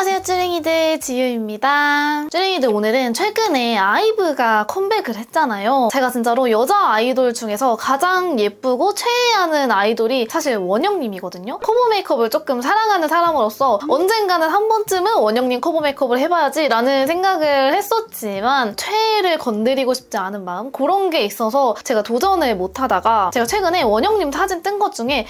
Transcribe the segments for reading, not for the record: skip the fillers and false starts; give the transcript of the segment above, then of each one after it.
안녕하세요 쯔랭이들, 지유입니다. 쯔랭이들, 오늘은 최근에 아이브가 컴백을 했잖아요. 제가 진짜로 여자 아이돌 중에서 가장 예쁘고 최애하는 아이돌이 사실 원영님이거든요. 커버 메이크업을 조금 사랑하는 사람으로서 언젠가는 한 번쯤은 원영님 커버 메이크업을 해봐야지 라는 생각을 했었지만 최애를 건드리고 싶지 않은 마음, 그런 게 있어서 제가 도전을 못하다가 제가 최근에 원영님 사진 뜬 것 중에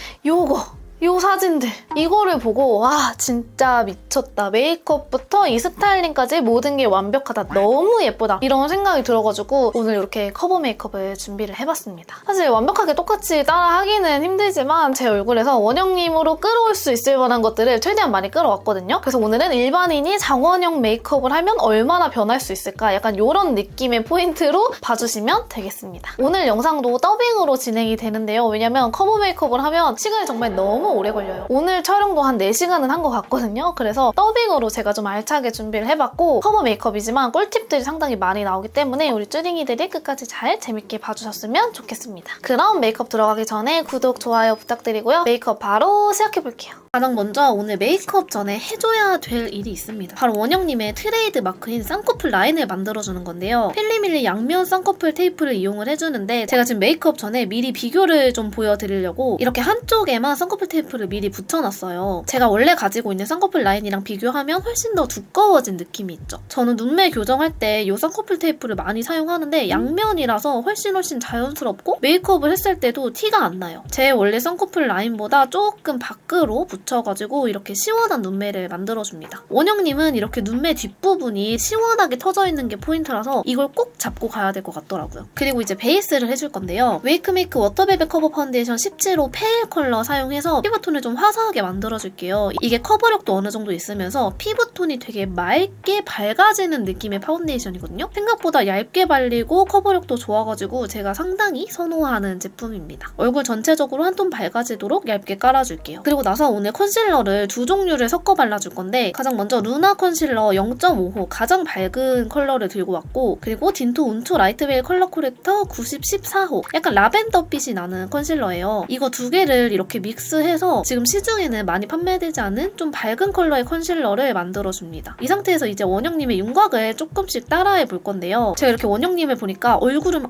요 사진들, 이거를 보고 와 진짜 미쳤다, 메이크업부터 이 스타일링까지 모든 게 완벽하다, 너무 예쁘다, 이런 생각이 들어가지고 오늘 이렇게 커버 메이크업을 준비를 해봤습니다. 사실 완벽하게 똑같이 따라하기는 힘들지만 제 얼굴에서 원영님으로 끌어올 수 있을 만한 것들을 최대한 많이 끌어왔거든요. 그래서 오늘은 일반인이 장원영 메이크업을 하면 얼마나 변할 수 있을까, 약간 이런 느낌의 포인트로 봐주시면 되겠습니다. 오늘 영상도 더빙으로 진행이 되는데요. 왜냐면 커버 메이크업을 하면 시간이 정말 너무 오래 걸려요. 오늘 촬영도 한 4시간은 한 것 같거든요. 그래서 더빙으로 제가 좀 알차게 준비를 해봤고, 커버 메이크업이지만 꿀팁들이 상당히 많이 나오기 때문에 우리 쭈링이들이 끝까지 잘 재밌게 봐주셨으면 좋겠습니다. 그럼 메이크업 들어가기 전에 구독, 좋아요 부탁드리고요. 메이크업 바로 시작해볼게요. 가장 먼저 오늘 메이크업 전에 해줘야 될 일이 있습니다. 바로 원영님의 트레이드 마크인 쌍꺼풀 라인을 만들어주는 건데요. 필리밀리 양면 쌍꺼풀 테이프를 이용을 해주는데, 제가 지금 메이크업 전에 미리 비교를 좀 보여드리려고 이렇게 한쪽에만 쌍꺼풀 테이프를 미리 붙여놨어요. 제가 원래 가지고 있는 쌍꺼풀 라인이랑 비교하면 훨씬 더 두꺼워진 느낌이 있죠. 저는 눈매 교정할 때 이 쌍꺼풀 테이프를 많이 사용하는데 양면이라서 훨씬 자연스럽고 메이크업을 했을 때도 티가 안 나요. 제 원래 쌍꺼풀 라인보다 조금 밖으로 붙여가지고 이렇게 시원한 눈매를 만들어줍니다. 원영님은 이렇게 눈매 뒷부분이 시원하게 터져있는 게 포인트라서 이걸 꼭 잡고 가야 될 것 같더라고요. 그리고 이제 베이스를 해줄 건데요. 웨이크메이크 워터벨벳 커버 파운데이션 17호 페일 컬러 사용해서 피부톤을 좀 화사하게 만들어줄게요. 이게 커버력도 어느 정도 있으면서 피부톤이 되게 맑게 밝아지는 느낌의 파운데이션이거든요. 생각보다 얇게 발리고 커버력도 좋아가지고 제가 상당히 선호하는 제품입니다. 얼굴 전체적으로 한 톤 밝아지도록 얇게 깔아줄게요. 그리고 나서 오늘 컨실러를 두 종류를 섞어 발라줄 건데, 가장 먼저 루나 컨실러 0.5호 가장 밝은 컬러를 들고 왔고, 그리고 딘토 운투 라이트웨일 컬러 코렉터 9014호 약간 라벤더빛이 나는 컨실러예요. 이거 두 개를 이렇게 믹스해서 지금 시중에는 많이 판매되지 않은 좀 밝은 컬러의 컨실러를 만들어줍니다. 이 상태에서 이제 원영님의 윤곽을 조금씩 따라해 볼 건데요. 제가 이렇게 원영님을 보니까 얼굴은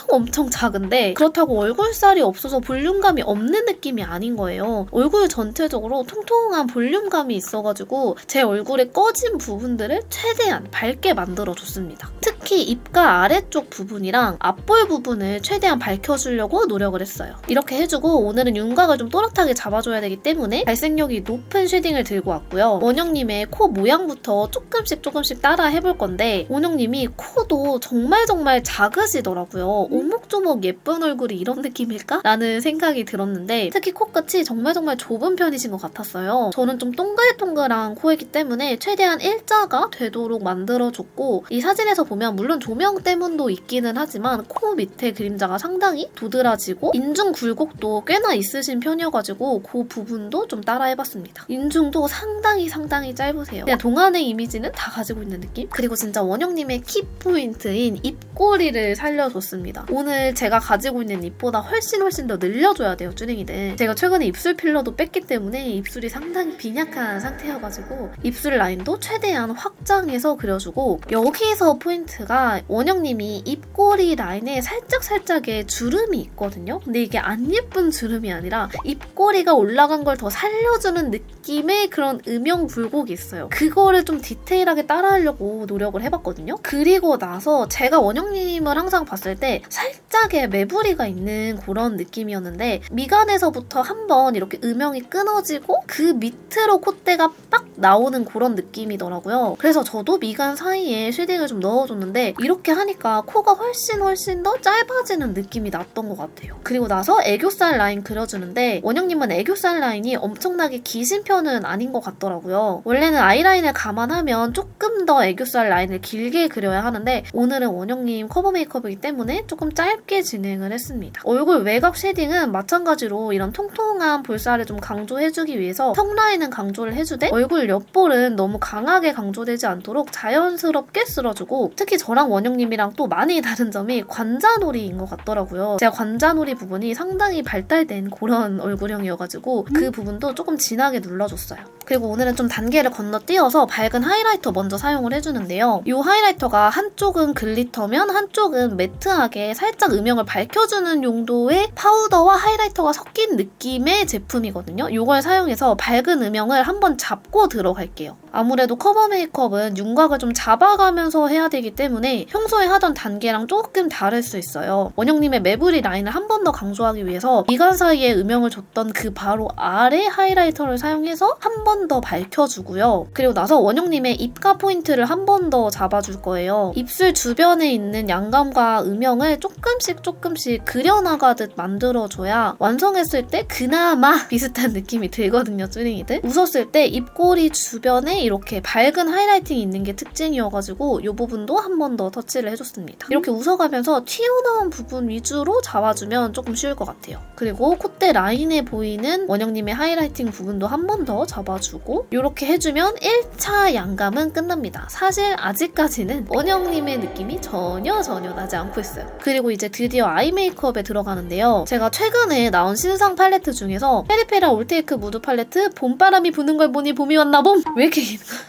엄청 작은데 그렇다고 얼굴살이 없어서 볼륨감이 없는 느낌이 아닌 거예요. 얼굴 전체적으로 통통한 볼륨감이 있어가지고 제 얼굴의 꺼진 부분들을 최대한 밝게 만들어줬습니다. 특히 입가 아래쪽 부분이랑 앞볼 부분을 최대한 밝혀주려고 노력을 했어요. 이렇게 해주고 오늘은 윤곽을 좀 또렷하게 잡아줘야 되기 때문에 발색력이 높은 쉐딩을 들고 왔고요. 원영님의 코 모양부터 조금씩 따라 해볼 건데, 원영님이 코도 정말 작으시더라고요. 오목조목 예쁜 얼굴이 이런 느낌일까? 라는 생각이 들었는데, 특히 코끝이 정말 좁은 편이신 것 같았어요. 저는 좀 동글동글한 코이기 때문에 최대한 일자가 되도록 만들어줬고, 이 사진에서 보면 물론 조명 때문도 있기는 하지만 코 밑에 그림자가 상당히 도드라지고 인중 굴곡도 꽤나 있으신 편이어가지고 그 부분도 좀 따라해봤습니다. 인중도 상당히 짧으세요. 그냥 동안의 이미지는 다 가지고 있는 느낌? 그리고 진짜 원영님의 키포인트인 입꼬리를 살려줬습니다. 오늘 제가 가지고 있는 입보다 훨씬 더 늘려줘야 돼요, 쭈링이들. 제가 최근에 입술 필러도 뺐기 때문에 입술이 상당히 빈약한 상태여가지고 입술 라인도 최대한 확장해서 그려주고, 여기서 포인트가 원영님이 입꼬리 라인에 살짝의 주름이 있거든요. 근데 이게 안 예쁜 주름이 아니라 입꼬리가 올라간 걸 더 살려주는 느낌의 그런 음영 굴곡이 있어요. 그거를 좀 디테일하게 따라하려고 노력을 해봤거든요. 그리고 나서 제가 원영님을 항상 봤을 때 살짝의 매부리가 있는 그런 느낌이었는데, 미간에서부터 한번 이렇게 음영이 끊어지고 그 밑으로 콧대가 빡 나오는 그런 느낌이더라고요. 그래서 저도 미간 사이에 쉐딩을 좀 넣어줬는데 이렇게 하니까 코가 훨씬 더 짧아지는 느낌이 났던 것 같아요. 그리고 나서 애교살 라인 그려주는데, 원영님은 애교살 라인이 엄청나게 기신 편은 아닌 것 같더라고요. 원래는 아이라인을 감안하면 조금 더 애교살 라인을 길게 그려야 하는데, 오늘은 원영님 커버 메이크업이기 때문에 조금 짧게 진행을 했습니다. 얼굴 외곽 쉐딩은 마찬가지로 이런 통통한 볼살을 좀 강조해주기 위해서 턱 라인은 강조를 해주되 얼굴 입술 옆볼은 너무 강하게 강조되지 않도록 자연스럽게 쓸어주고, 특히 저랑 원영님이랑 또 많이 다른 점이 관자놀이인 것 같더라고요. 제가 관자놀이 부분이 상당히 발달된 그런 얼굴형이어가지고 그 부분도 조금 진하게 눌러줬어요. 그리고 오늘은 좀 단계를 건너뛰어서 밝은 하이라이터 먼저 사용을 해주는데요. 이 하이라이터가 한쪽은 글리터면 한쪽은 매트하게 살짝 음영을 밝혀주는 용도의 파우더와 하이라이터가 섞인 느낌의 제품이거든요. 이걸 사용해서 밝은 음영을 한번 잡고 들어갈게요. 아무래도 커버 메이크업은 윤곽을 좀 잡아가면서 해야 되기 때문에 평소에 하던 단계랑 조금 다를 수 있어요. 원영님의 매부리 라인을 한 번 더 강조하기 위해서 미간 사이에 음영을 줬던 그 바로 아래 하이라이터를 사용해서 한 번 더 밝혀주고요. 그리고 나서 원영님의 입가 포인트를 한 번 더 잡아줄 거예요. 입술 주변에 있는 양감과 음영을 조금씩 그려나가듯 만들어줘야 완성했을 때 그나마 비슷한 느낌이 들거든요, 쭈링이들. 웃었을 때 입꼬리 주변에 이렇게 밝은 하이라이팅이 있는 게 특징이어가지고 이 부분도 한 번 더 터치를 해줬습니다. 이렇게 웃어가면서 튀어나온 부분 위주로 잡아주면 조금 쉬울 것 같아요. 그리고 콧대 라인에 보이는 원영님의 하이라이팅 부분도 한 번 더 잡아주고 이렇게 해주면 1차 양감은 끝납니다. 사실 아직까지는 원영님의 느낌이 전혀 나지 않고 있어요. 그리고 이제 드디어 아이 메이크업에 들어가는데요. 제가 최근에 나온 신상 팔레트 중에서 페리페라 올테이크 무드 팔레트 봄바람이 부는 걸 보니 봄이 왔나 봄? 왜 이렇게 긴 거야?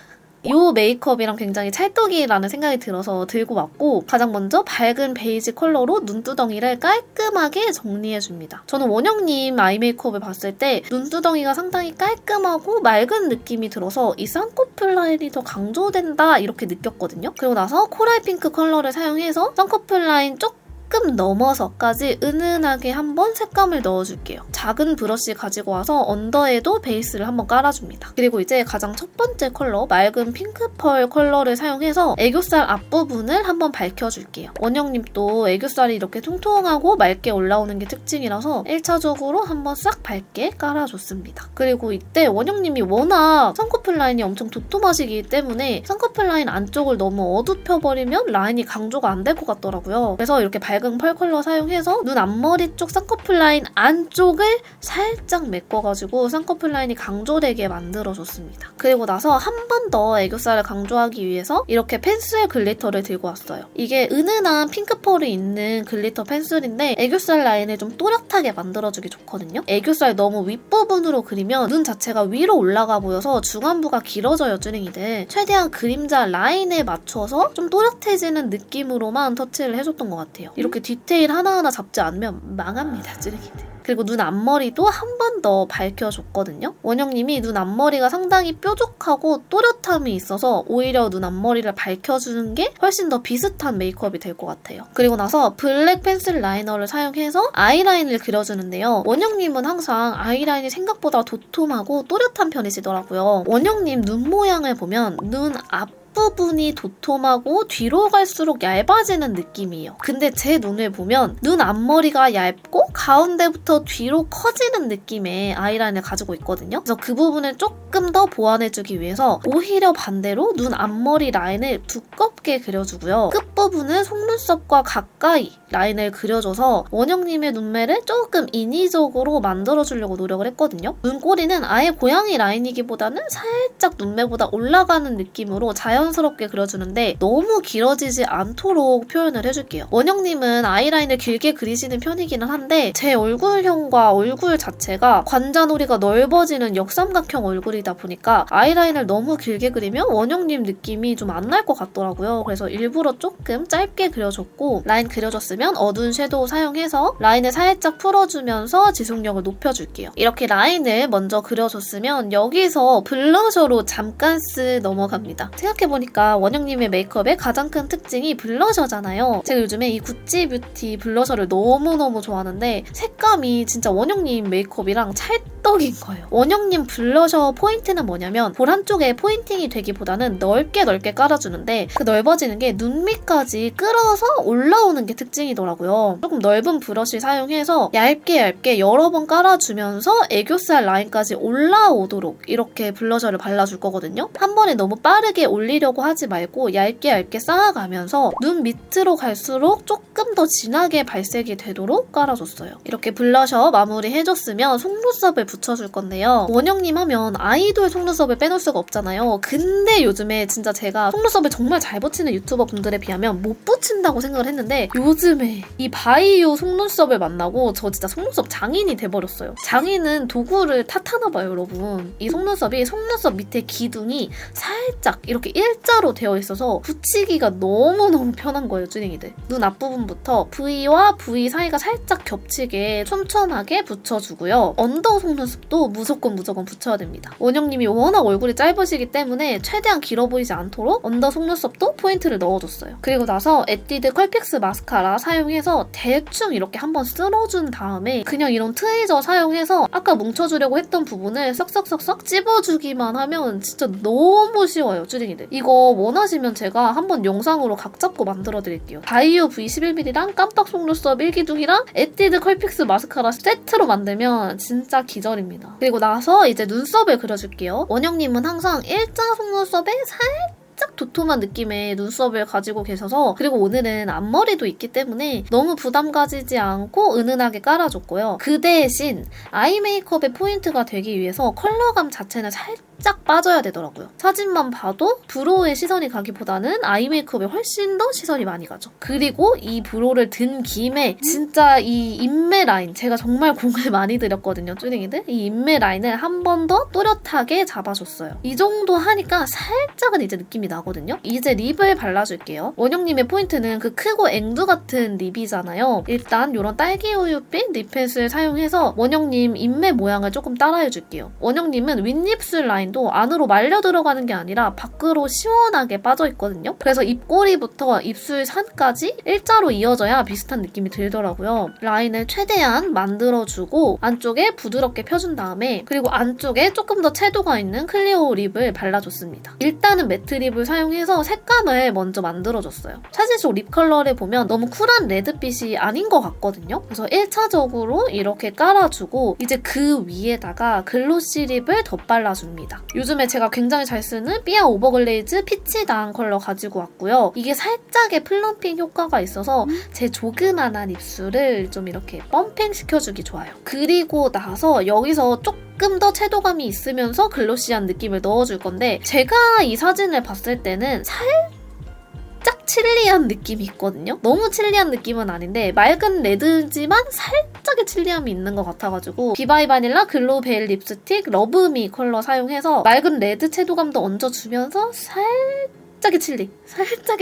이 메이크업이랑 굉장히 찰떡이라는 생각이 들어서 들고 왔고, 가장 먼저 밝은 베이지 컬러로 눈두덩이를 깔끔하게 정리해줍니다. 저는 원영님 아이 메이크업을 봤을 때 눈두덩이가 상당히 깔끔하고 맑은 느낌이 들어서 이 쌍꺼풀 라인이 더 강조된다 이렇게 느꼈거든요. 그리고 나서 코랄 핑크 컬러를 사용해서 쌍꺼풀 라인 조금 넘어서까지 은은하게 한번 색감을 넣어줄게요. 작은 브러쉬 가지고 와서 언더에도 베이스를 한번 깔아줍니다. 그리고 이제 가장 첫 번째 컬러 맑은 핑크펄 컬러를 사용해서 애교살 앞부분을 한번 밝혀줄게요. 원영님도 애교살이 이렇게 통통하고 맑게 올라오는 게 특징이라서 1차적으로 한번 싹 밝게 깔아줬습니다. 그리고 이때 원영님이 워낙 쌍꺼풀 라인이 엄청 도톰하시기 때문에 쌍꺼풀 라인 안쪽을 너무 어둡혀버리면 라인이 강조가 안 될 것 같더라고요. 그래서 이렇게 밝은 펄 컬러 사용해서 눈 앞머리 쪽 쌍꺼풀 라인 안쪽을 살짝 메꿔가지고 쌍꺼풀 라인이 강조되게 만들어줬습니다. 그리고 나서 한 번 더 애교살을 강조하기 위해서 이렇게 펜슬 글리터를 들고 왔어요. 이게 은은한 핑크펄이 있는 글리터 펜슬인데 애교살 라인을 좀 또렷하게 만들어주기 좋거든요. 애교살 너무 윗부분으로 그리면 눈 자체가 위로 올라가 보여서 중안부가 길어져요, 쭈링이들. 최대한 그림자 라인에 맞춰서 좀 또렷해지는 느낌으로만 터치를 해줬던 것 같아요. 이렇게 디테일 하나하나 잡지 않으면 망합니다, 쭈링이들. 그리고 눈 앞머리도 한 번 더 밝혀줬거든요. 원영님이 눈 앞머리가 상당히 뾰족하고 또렷함이 있어서 오히려 눈 앞머리를 밝혀주는 게 훨씬 더 비슷한 메이크업이 될 것 같아요. 그리고 나서 블랙 펜슬 라이너를 사용해서 아이라인을 그려주는데요. 원영님은 항상 아이라인이 생각보다 도톰하고 또렷한 편이시더라고요. 원영님 눈 모양을 보면 눈 앞부분이 도톰하고 뒤로 갈수록 얇아지는 느낌이에요. 근데 제 눈을 보면 눈 앞머리가 얇고 가운데부터 뒤로 커지는 느낌의 아이라인을 가지고 있거든요. 그래서 그 부분을 조금 더 보완해주기 위해서 오히려 반대로 눈 앞머리 라인을 두껍게 그려주고요. 끝부분은 속눈썹과 가까이 라인을 그려줘서 원영님의 눈매를 조금 인위적으로 만들어주려고 노력을 했거든요. 눈꼬리는 아예 고양이 라인이기보다는 살짝 눈매보다 올라가는 느낌으로 자연스럽게 그려주는데 너무 길어지지 않도록 표현을 해줄게요. 원영님은 아이라인을 길게 그리시는 편이기는 한데 제 얼굴형과 얼굴 자체가 관자놀이가 넓어지는 역삼각형 얼굴이다 보니까 아이라인을 너무 길게 그리면 원영님 느낌이 좀 안 날 것 같더라고요. 그래서 일부러 조금 짧게 그려줬고 라인 그려줬으면 어두운 섀도우 사용해서 라인을 살짝 풀어주면서 지속력을 높여줄게요. 이렇게 라인을 먼저 그려줬으면 여기서 블러셔로 잠깐 넘어갑니다. 생각해보니까 원영님의 메이크업의 가장 큰 특징이 블러셔잖아요. 제가 요즘에 이 구찌 뷰티 블러셔를 너무너무 좋아하는데 색감이 진짜 원영님 메이크업이랑 찰떡인 거예요. 원영님 블러셔 포인트는 뭐냐면 볼 한쪽에 포인팅이 되기보다는 넓게 깔아주는데 그 넓어지는 게 눈 밑까지 끌어서 올라오는 게 특징이더라고요. 조금 넓은 브러쉬 사용해서 얇게 여러 번 깔아주면서 애교살 라인까지 올라오도록 이렇게 블러셔를 발라줄 거거든요. 한 번에 너무 빠르게 올리려고 하지 말고 얇게 쌓아가면서 눈 밑으로 갈수록 조금 더 진하게 발색이 되도록 깔아줬어요. 이렇게 블러셔 마무리 해줬으면 속눈썹을 붙여 붙여줄 건데요. 원영님 하면 아이돌 속눈썹을 빼놓을 수가 없잖아요. 근데 요즘에 진짜 제가 속눈썹을 정말 잘 붙이는 유튜버 분들에 비하면 못 붙인다고 생각을 했는데 요즘에 이 바이오 속눈썹을 만나고 저 진짜 속눈썹 장인이 돼버렸어요. 장인은 도구를 탓하나봐요, 여러분. 이 속눈썹이 속눈썹 밑에 기둥이 살짝 이렇게 일자로 되어 있어서 붙이기가 너무너무 편한 거예요, 쭈링이들. 눈 앞부분부터 V와 V 사이가 살짝 겹치게 촘촘하게 붙여주고요. 언더 속눈썹도 무조건 붙여야 됩니다. 원영님이 워낙 얼굴이 짧으시기 때문에 최대한 길어 보이지 않도록 언더 속눈썹도 포인트를 넣어줬어요. 그리고 나서 에뛰드 컬픽스 마스카라 사용해서 대충 이렇게 한번 쓸어준 다음에 그냥 이런 트위저 사용해서 아까 뭉쳐주려고 했던 부분을 썩썩썩썩 찝어주기만 하면 진짜 너무 쉬워요, 쭈링이들. 이거 원하시면 제가 한번 영상으로 각 잡고 만들어드릴게요. 바이오 V11mm랑 깜빡 속눈썹 1기둥이랑 에뛰드 컬픽스 마스카라 세트로 만들면 진짜 기절입니다. 그리고 나서 이제 눈썹을 그려줄게요. 원영님은 항상 일자 속눈썹에 살짝 도톰한 느낌의 눈썹을 가지고 계셔서 그리고 오늘은 앞머리도 있기 때문에 너무 부담 가지지 않고 은은하게 깔아줬고요. 그 대신 아이 메이크업의 포인트가 되기 위해서 컬러감 자체는 살짝 빠져야 되더라고요. 사진만 봐도 브로우에 시선이 가기보다는 아이 메이크업에 훨씬 더 시선이 많이 가죠. 그리고 이 브로우를 든 김에 진짜 이 인매 라인 제가 정말 공을 많이 들였거든요, 쭈링이들. 이 인매 라인을 한 번 더 또렷하게 잡아줬어요. 이 정도 하니까 살짝은 이제 느낌이 나거든요. 이제 립을 발라줄게요. 원영님의 포인트는 그 크고 앵두 같은 립이잖아요. 일단 이런 딸기우유빛 립펫을 사용해서 원영님 인매 모양을 조금 따라해줄게요. 원영님은 윗입술 라인도 안으로 말려 들어가는 게 아니라 밖으로 시원하게 빠져있거든요. 그래서 입꼬리부터 입술 산까지 일자로 이어져야 비슷한 느낌이 들더라고요. 라인을 최대한 만들어주고 안쪽에 부드럽게 펴준 다음에 그리고 안쪽에 조금 더 채도가 있는 클리오 립을 발라줬습니다. 일단은 매트 립을 사용해서 색감을 먼저 만들어줬어요. 사실 저 립 컬러를 보면 너무 쿨한 레드빛이 아닌 것 같거든요. 그래서 1차적으로 이렇게 깔아주고 이제 그 위에다가 글로시 립을 덧발라줍니다. 요즘에 제가 굉장히 잘 쓰는 삐아 오버글레이즈 피치당 컬러 가지고 왔고요. 이게 살짝의 플럼핑 효과가 있어서 제 조그만한 입술을 좀 이렇게 펌핑 시켜주기 좋아요. 그리고 나서 여기서 조금 더 채도감이 있으면서 글로시한 느낌을 넣어줄 건데 제가 이 사진을 봤을 때는 살짝 칠리한 느낌이 있거든요. 너무 칠리한 느낌은 아닌데 맑은 레드지만 살짝의 칠리함이 있는 것 같아가지고 비바이 바닐라 글로우 베일 립스틱 러브미 컬러 사용해서 맑은 레드 채도감도 얹어주면서 살짝의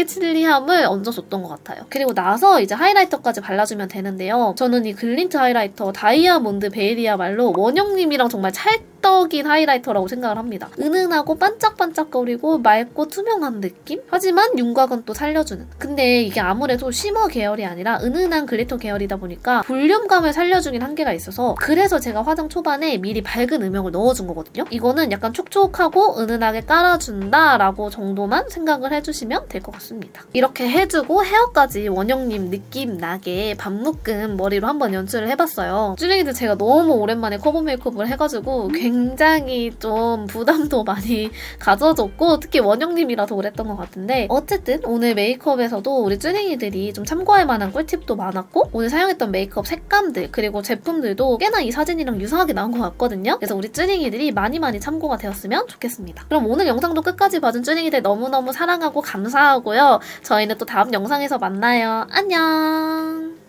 칠리함을 얹어줬던 것 같아요. 그리고 나서 이제 하이라이터까지 발라주면 되는데요. 저는 이 글린트 하이라이터 다이아몬드 베일이야말로 원영님이랑 정말 찰떡인 하이라이터라고 생각을 합니다. 은은하고 반짝반짝거리고 맑고 투명한 느낌? 하지만 윤곽은 또 살려주는. 근데 이게 아무래도 쉬머 계열이 아니라 은은한 글리터 계열이다 보니까 볼륨감을 살려주긴 한계가 있어서 그래서 제가 화장 초반에 미리 밝은 음영을 넣어준 거거든요. 이거는 약간 촉촉하고 은은하게 깔아준다라고 정도만 생각을 해주시면 될 것 같습니다. 이렇게 해주고 헤어까지 원영님 느낌 나게 반묶음 머리로 한번 연출을 해봤어요. 쭈링이들 제가 너무 오랜만에 커버 메이크업을 해가지고 굉장히 좀 부담도 많이 가져줬고 특히 원영님이라 더 그랬던 것 같은데 어쨌든 오늘 메이크업에서도 우리 쭈링이들이 좀 참고할 만한 꿀팁도 많았고 오늘 사용했던 메이크업 색감들 그리고 제품들도 꽤나 이 사진이랑 유사하게 나온 것 같거든요. 그래서 우리 쭈링이들이 많이 참고가 되었으면 좋겠습니다. 그럼 오늘 영상도 끝까지 봐준 쭈링이들 너무너무 사랑하고 감사하고요. 저희는 또 다음 영상에서 만나요. 안녕!